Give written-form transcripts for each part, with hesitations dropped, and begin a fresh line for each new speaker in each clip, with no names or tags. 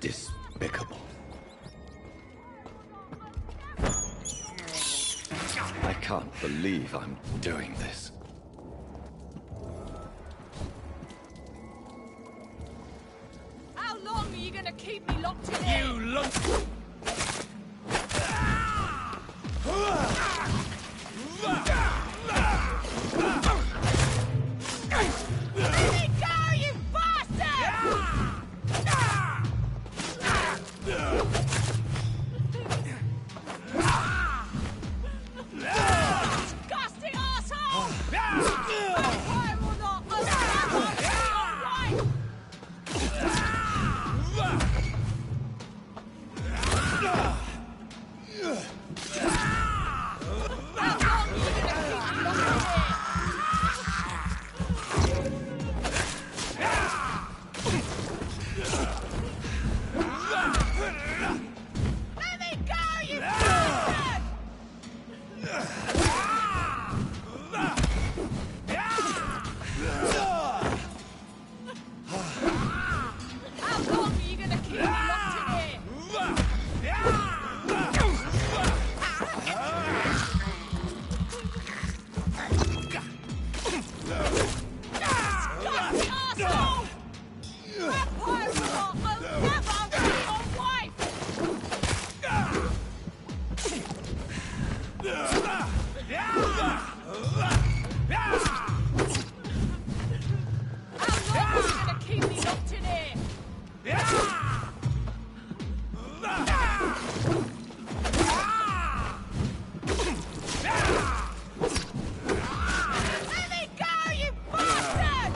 despicable. I can't believe I'm doing this.
How long are you gonna keep me locked in here?
You look...
Let me go, you bastard! Disgusting asshole! Vampire or not, I'll never be alright! How long are you gonna keep me locked in here? Let me go, you bastard! How long are you gonna keep me locked in here? Disgusting asshole! Vampire or not, I'll never be your wife! How long are you gonna keep me locked in here? Let me go, you bastard!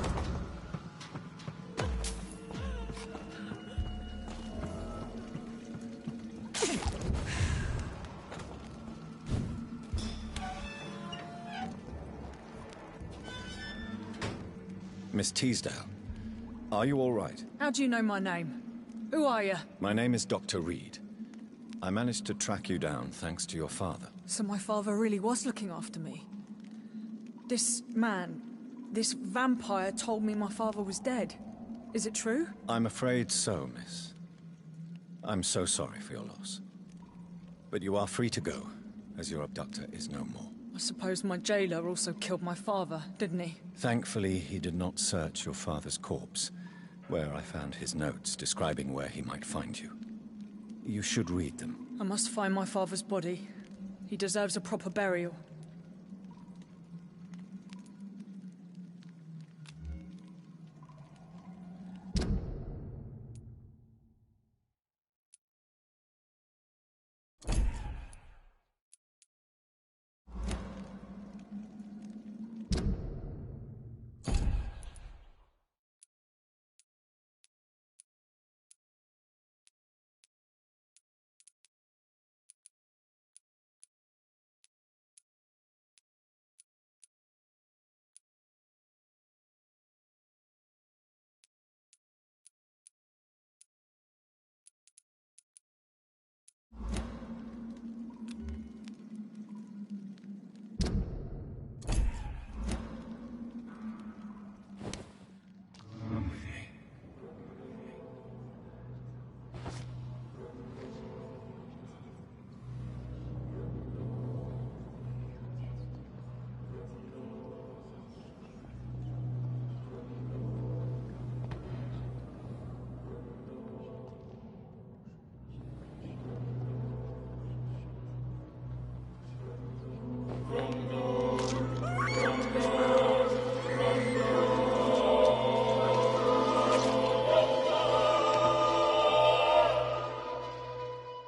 Miss Teasdale, are you all right?
How do you know my name? Who are you?
My name is Dr. Reed. I managed to track you down thanks to your father.
So my father really was looking after me. This man, this vampire told me my father was dead. Is it true?
I'm afraid so, miss. I'm so sorry for your loss. But you are free to go, as your abductor is no more.
I suppose my jailer also killed my father, didn't he?
Thankfully, he did not search your father's corpse, where I found his notes describing where he might find you. You should read them.
I must find my father's body. He deserves a proper burial.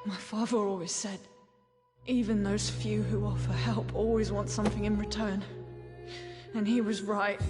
My father always said, even those few who offer help always want something in return. And he was right.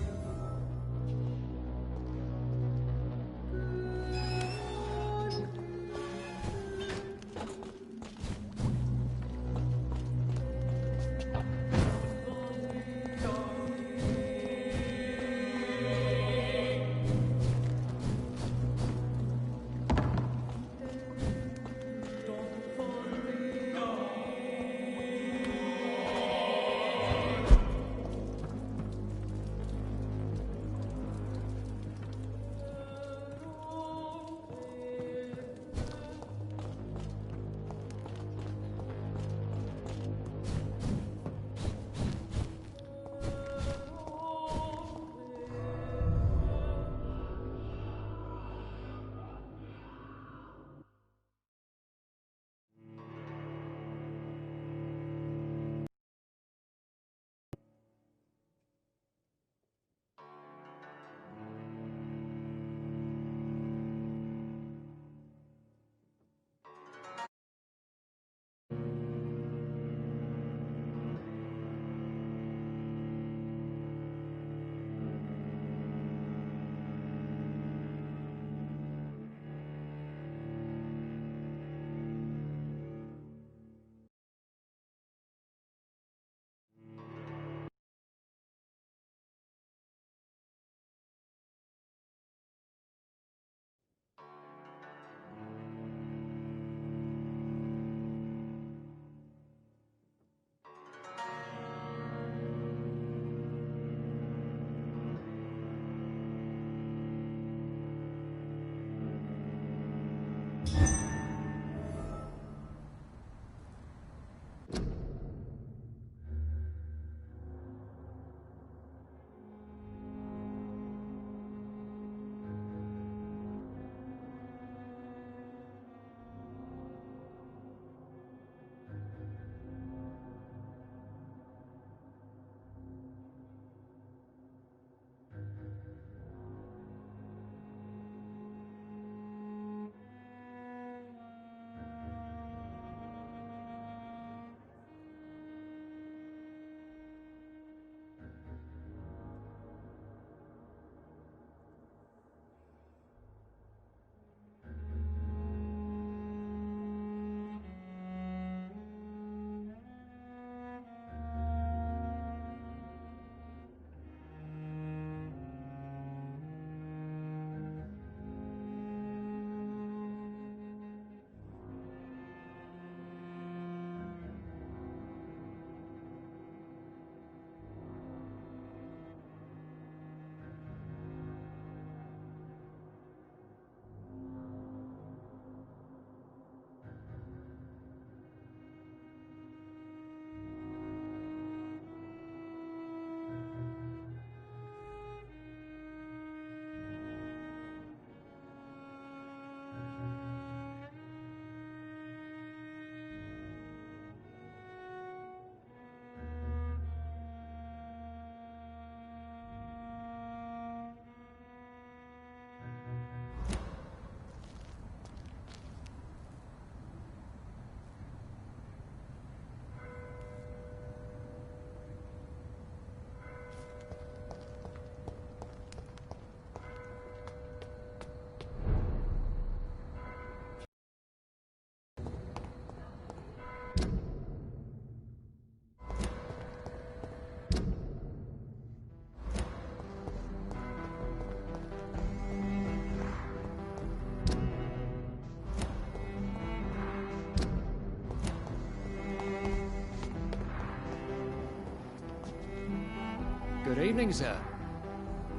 Good evening, sir.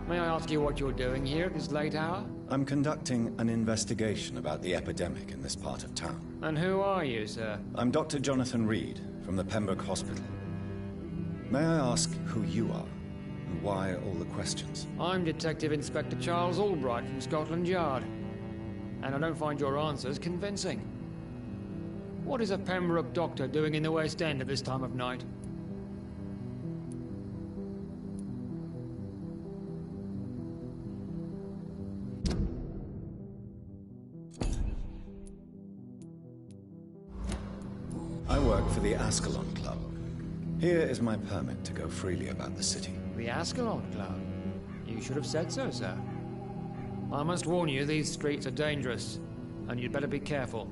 May I ask you what you're doing here at this late hour?
I'm conducting an investigation about the epidemic in this part of town.
And who are you, sir?
I'm Dr. Jonathan Reed from the Pembroke Hospital. May I ask who you are and why all the questions?
I'm Detective Inspector Charles Albright from Scotland Yard. And I don't find your answers convincing. What is a Pembroke doctor doing in the West End at this time of night?
I work for the Ascalon Club. Here is my permit to go freely about the city.
The Ascalon Club? You should have said so, sir. I must warn you, these streets are dangerous, and you'd better be careful.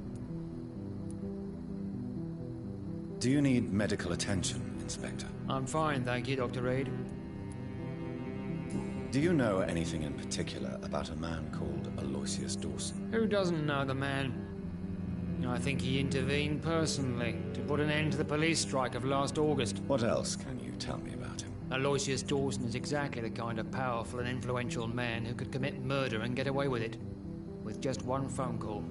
Do you need medical attention, Inspector?
I'm fine, thank you, Dr. Reed.
Do you know anything in particular about a man called Aloysius Dawson?
Who doesn't know the man? I think he intervened personally to put an end to the police strike of last August.
What else can you tell me about him?
Aloysius Dawson is exactly the kind of powerful and influential man who could commit murder and get away with it, with just one phone call.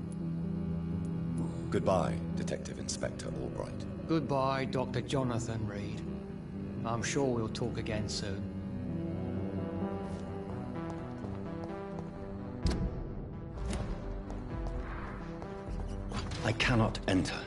Goodbye, Detective Inspector Albright.
Goodbye, Dr. Jonathan Reed. I'm sure we'll talk again soon.
I cannot enter.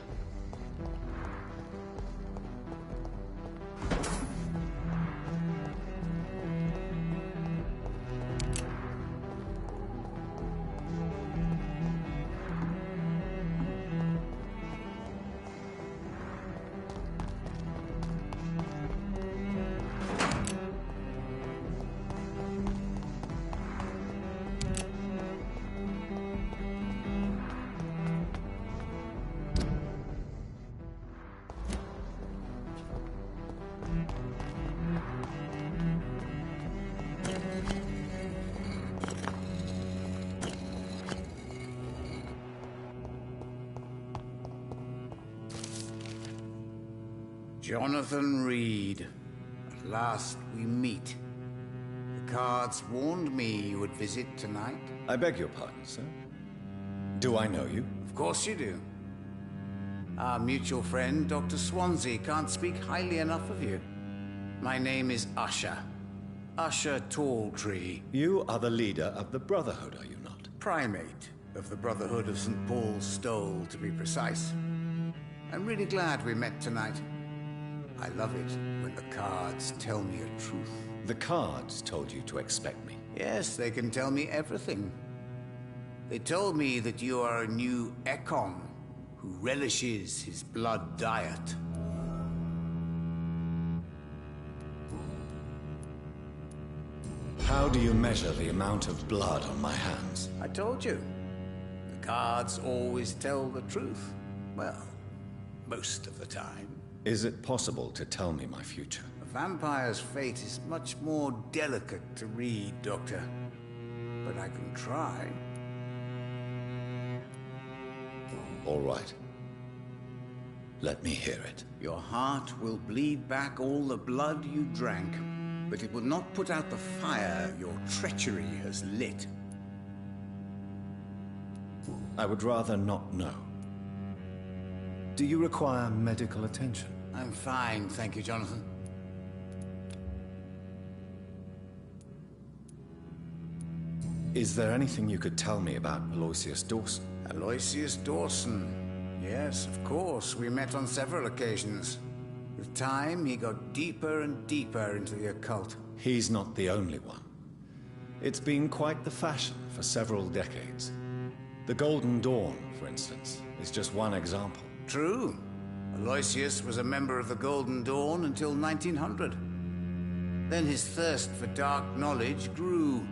Jonathan Reed. At last we meet. The cards warned me you would visit tonight.
I beg your pardon, sir. Do I know you?
Of course you do. Our mutual friend, Dr. Swansea, can't speak highly enough of you. My name is Usher. Usher Talltree.
You are the leader of the Brotherhood, are you not?
Primate of the Brotherhood of St. Paul's Stole, to be precise. I'm really glad we met tonight. I love it when the cards tell me a truth.
The cards told you to expect me.
Yes, they can tell me everything. They told me that you are a new Ekon who relishes his blood diet.
How do you measure the amount of blood on my hands?
I told you. The cards always tell the truth. Well, most of the time.
Is it possible to tell me my future?
A vampire's fate is much more delicate to read, Doctor. But I can try.
All right. Let me hear it.
Your heart will bleed back all the blood you drank, but it will not put out the fire your treachery has lit.
I would rather not know. Do you require medical attention?
I'm fine, thank you, Jonathan.
Is there anything you could tell me about Aloysius Dawson?
Aloysius Dawson. Yes, of course. We met on several occasions. With time, he got deeper and deeper into the occult.
He's not the only one. It's been quite the fashion for several decades. The Golden Dawn, for instance, is just one example.
True. Aloysius was a member of the Golden Dawn until 1900. Then his thirst for dark knowledge grew.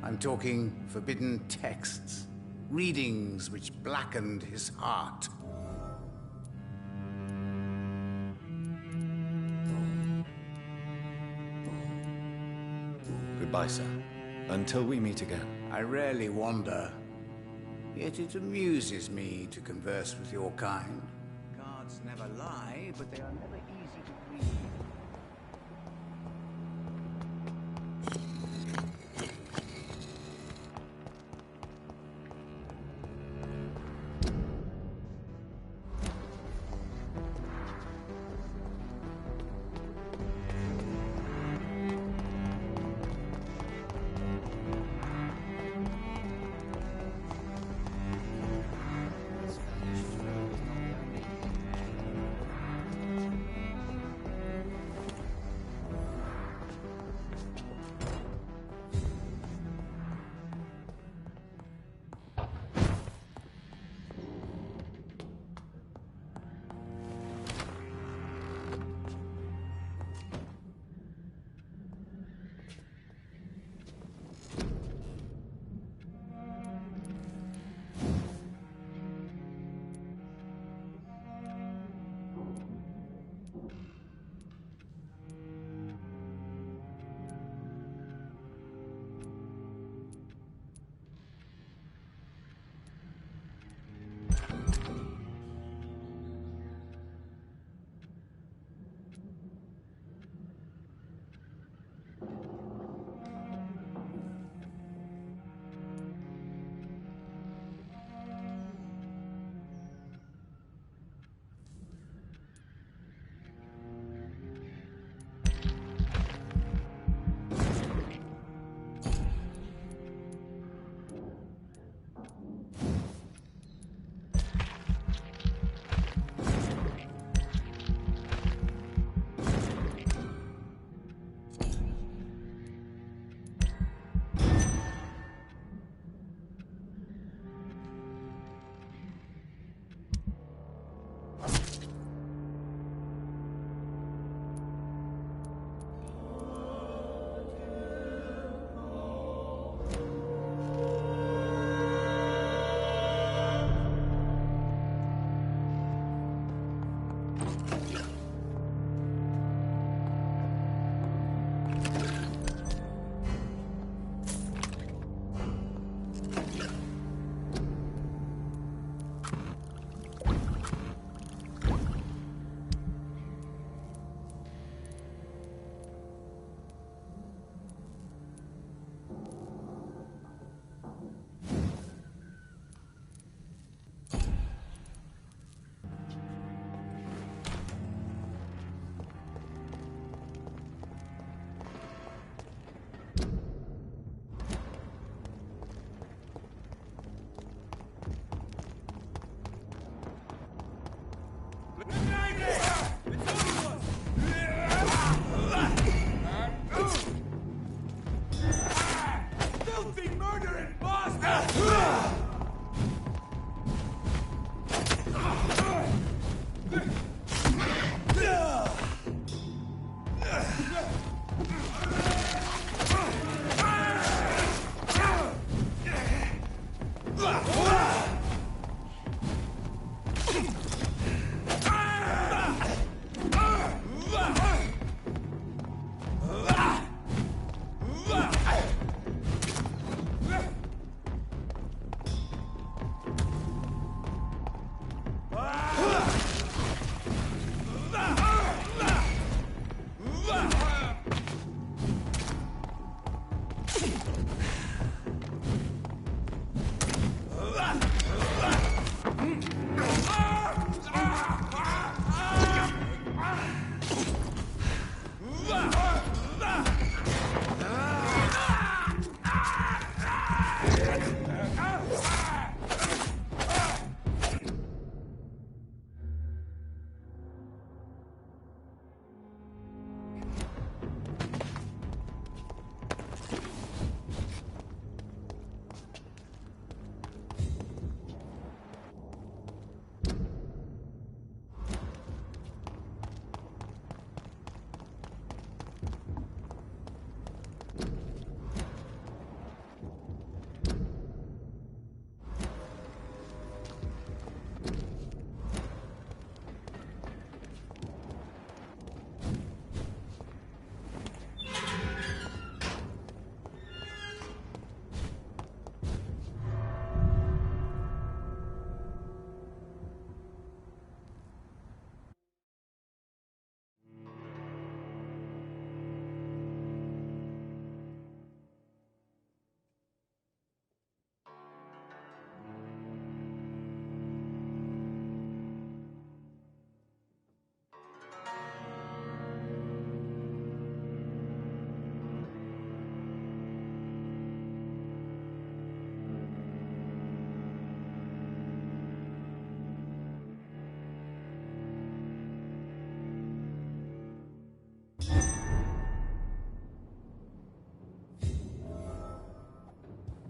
I'm talking forbidden texts, readings which blackened his heart.
Goodbye, sir. Until we meet again.
I rarely wander, yet it amuses me to converse with your kind. Cards never lie, but they are never easy to read.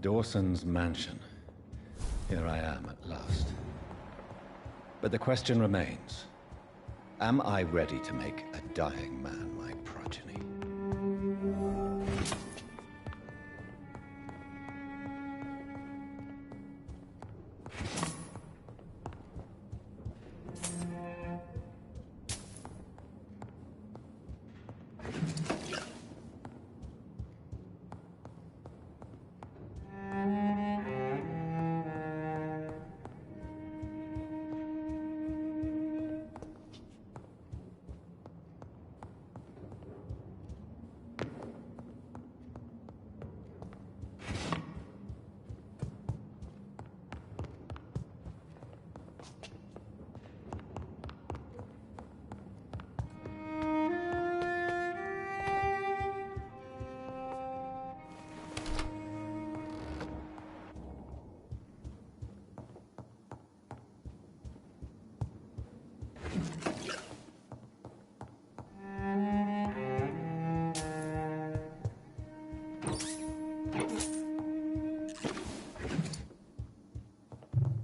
Dawson's mansion. Here I am at last. But the question remains. Am I ready to make a dying man my progeny?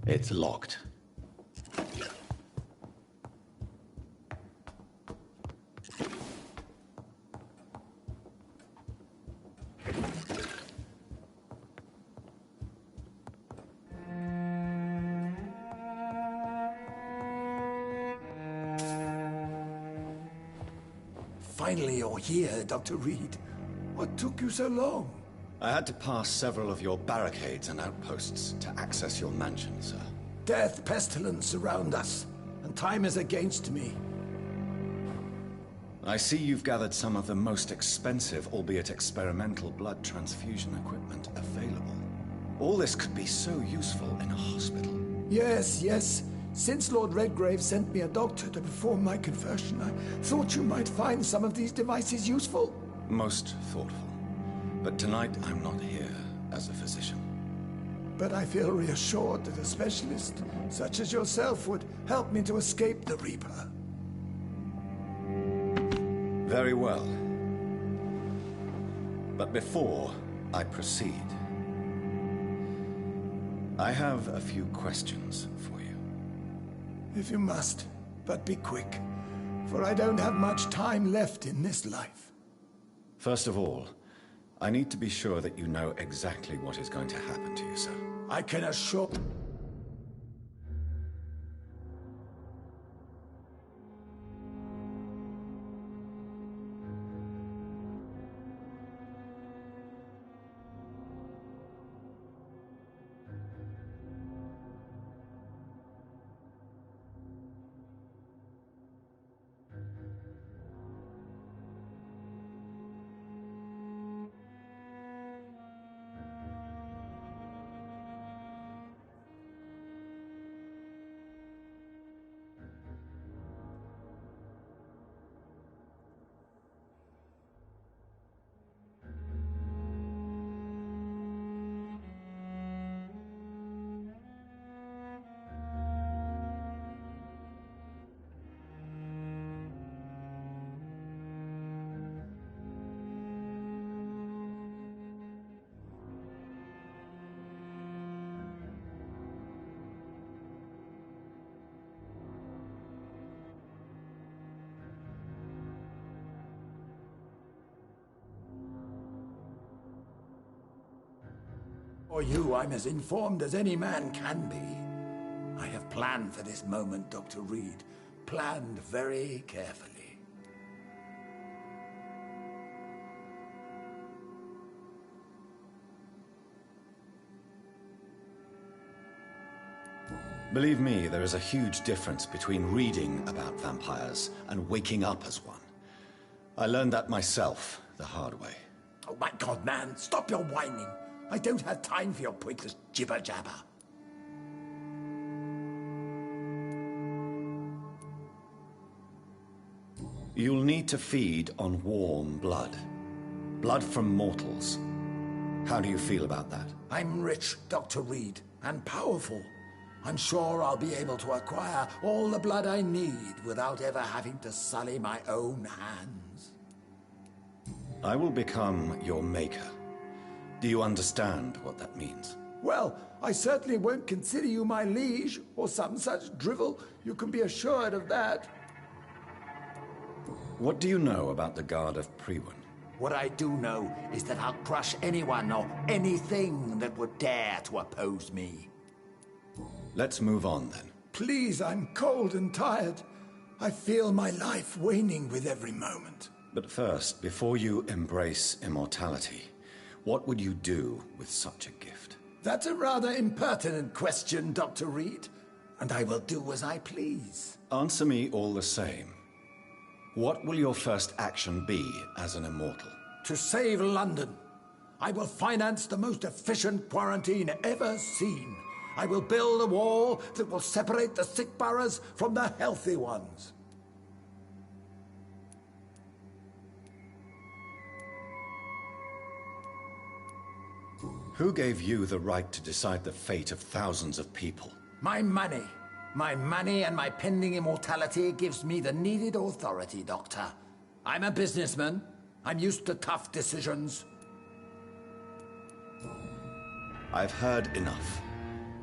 It's locked.
Finally, you're here, Dr. Reed. What took you so long?
I had to pass several of your barricades and outposts to access your mansion, sir.
Death, pestilence surround us, and time is against me.
I see you've gathered some of the most expensive, albeit experimental, blood transfusion equipment available. All this could be so useful in a hospital.
Yes. Since Lord Redgrave sent me a doctor to perform my conversion, I thought you might find some of these devices useful.
Most thoughtful. But tonight, I'm not here as a physician.
But I feel reassured that a specialist such as yourself would help me to escape the Reaper.
Very well. But before I proceed, I have a few questions for you.
If you must, but be quick, for I don't have much time left in this life.
First of all, I need to be sure that you know exactly what is going to happen to you, sir.
I can assure... For you, I'm as informed as any man can be. I have planned for this moment, Dr. Reed. Planned very carefully.
Believe me, there is a huge difference between reading about vampires and waking up as one. I learned that myself the hard way.
Oh my God, man, stop your whining. I don't have time for your pointless jibber-jabber.
You'll need to feed on warm blood. Blood from mortals. How do you feel about that?
I'm rich, Dr. Reed, and powerful. I'm sure I'll be able to acquire all the blood I need without ever having to sully my own hands.
I will become your maker. Do you understand what that means?
Well, I certainly won't consider you my liege, or some such drivel. You can be assured of that.
What do you know about the Guard of Priwen?
What I do know is that I'll crush anyone or anything that would dare to oppose me.
Let's move on then.
Please, I'm cold and tired. I feel my life waning with every moment.
But first, before you embrace immortality, what would you do with such a gift?
That's a rather impertinent question, Dr. Reed. And I will do as I please.
Answer me all the same. What will your first action be as an immortal?
To save London, I will finance the most efficient quarantine ever seen. I will build a wall that will separate the sick boroughs from the healthy ones.
Who gave you the right to decide the fate of thousands of people?
My money. My money and my pending immortality gives me the needed authority, Doctor. I'm a businessman. I'm used to tough decisions.
I've heard enough.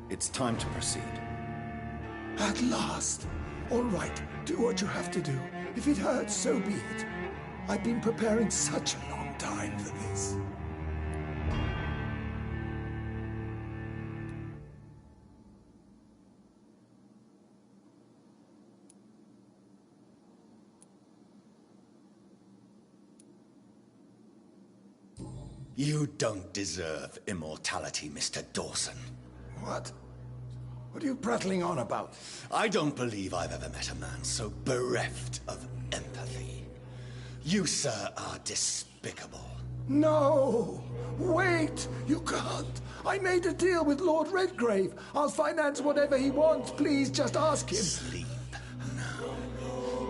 It's time to proceed.
At last. All right, do what you have to do. If it hurts, so be it. I've been preparing such a long time for this.
You don't deserve immortality, Mr. Dawson.
What? What are you prattling on about?
I don't believe I've ever met a man so bereft of empathy. You, sir, are despicable.
No! Wait! You can't! I made a deal with Lord Redgrave. I'll finance whatever he wants. Please, just ask him.
Sleep now.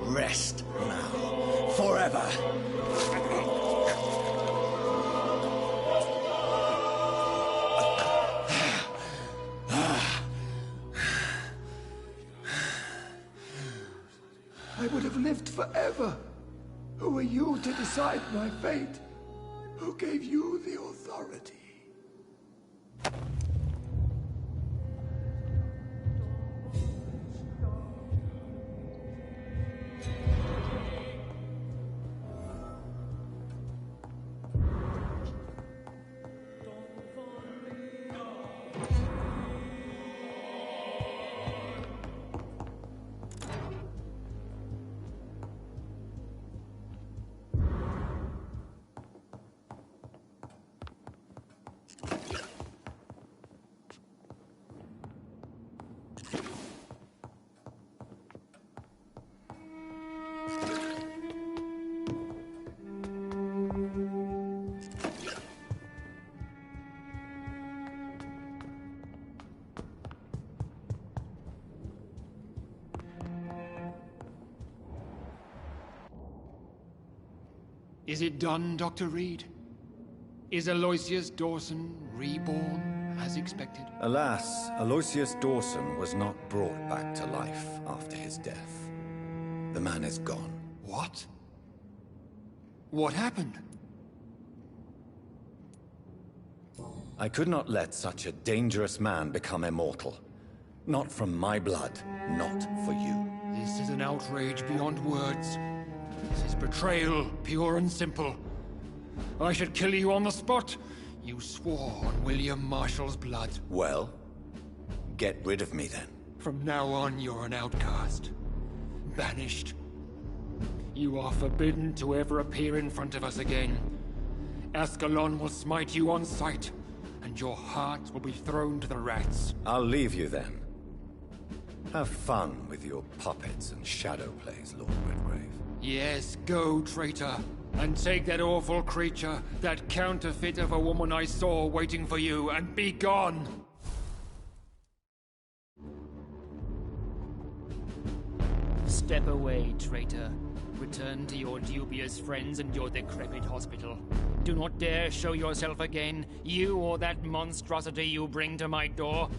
Rest now. Forever.
I would have lived forever. Who are you to decide my fate? Who gave you the authority?
Is it done, Dr. Reed? Is Aloysius Dawson reborn, as expected?
Alas, Aloysius Dawson was not brought back to life after his death. The man is gone.
What? What happened?
I could not let such a dangerous man become immortal. Not from my blood, not for you.
This is an outrage beyond words. This is betrayal, pure and simple. I should kill you on the spot. You swore on William Marshall's blood.
Well, get rid of me then.
From now on, you're an outcast. Banished. You are forbidden to ever appear in front of us again. Ascalon will smite you on sight, and your heart will be thrown to the rats.
I'll leave you then. Have fun with your puppets and shadow plays, Lord Redgrave.
Yes, go, traitor. And take that awful creature, that counterfeit of a woman I saw waiting for you, and be gone! Step away, traitor. Return to your dubious friends and your decrepit hospital. Do not dare show yourself again, you or that monstrosity you bring to my door.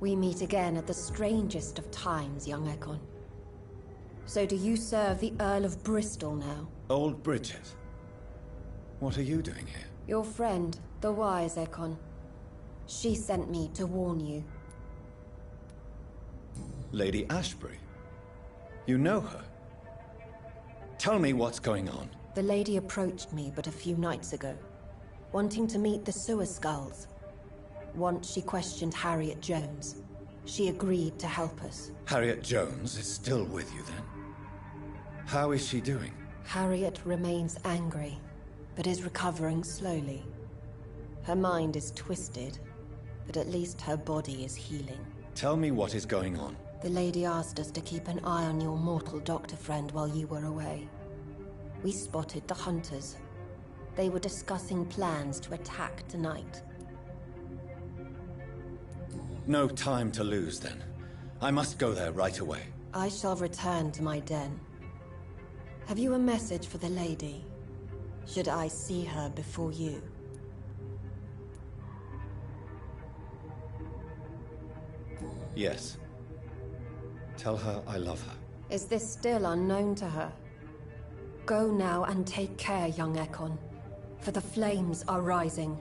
We meet again at the strangest of times, young Ekon. So do you serve the Earl of Bristol now?
Old Bridget. What are you doing here?
Your friend, the wise Ekon. She sent me to warn you.
Lady Ashbury? You know her? Tell me what's going on.
The lady approached me but a few nights ago, wanting to meet the Sewer Skulls. Once she questioned Harriet Jones. She agreed to help us.
Harriet Jones is still with you then? How is she doing?
Harriet remains angry, but is recovering slowly. Her mind is twisted, but at least her body is healing.
Tell me what is going on.
The lady asked us to keep an eye on your mortal doctor friend while you were away. We spotted the hunters. They were discussing plans to attack tonight.
No time to lose then. I must go there right away.
I shall return to my den. Have you a message for the lady? Should I see her before you?
Yes. Tell her I love her.
Is this still unknown to her? Go now and take care, young Ekon, for the flames are rising.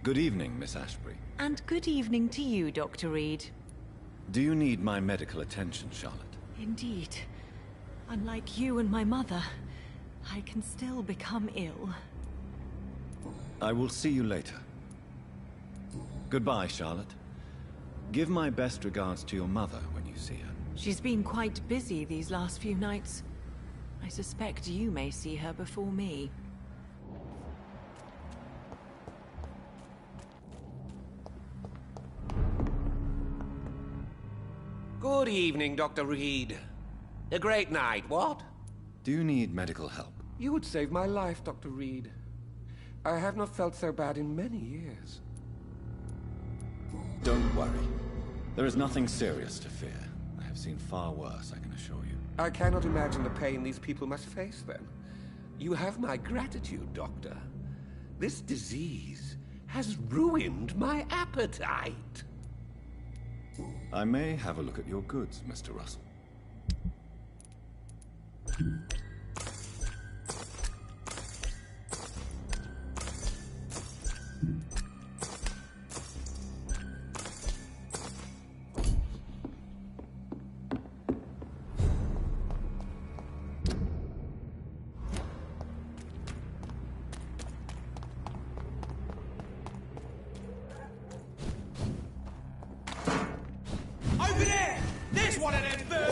Good evening, Miss Ashbury.
And good evening to you, Dr. Reed.
Do you need my medical attention, Charlotte?
Indeed. Unlike you and my mother, I can still become ill.
I will see you later. Goodbye, Charlotte. Give my best regards to your mother when you see her.
She's been quite busy these last few nights. I suspect you may see her before me.
Good evening, Dr. Reed. A great night, what?
Do you need medical help?
You would save my life, Dr. Reed. I have not felt so bad in many years.
Don't worry. There is nothing serious to fear. I have seen far worse, I can assure you.
I cannot imagine the pain these people must face then. You have my gratitude, Doctor. This disease has ruined my appetite.
I may have a look at your goods, Mr. Russell.
Over there! There's one of them birds!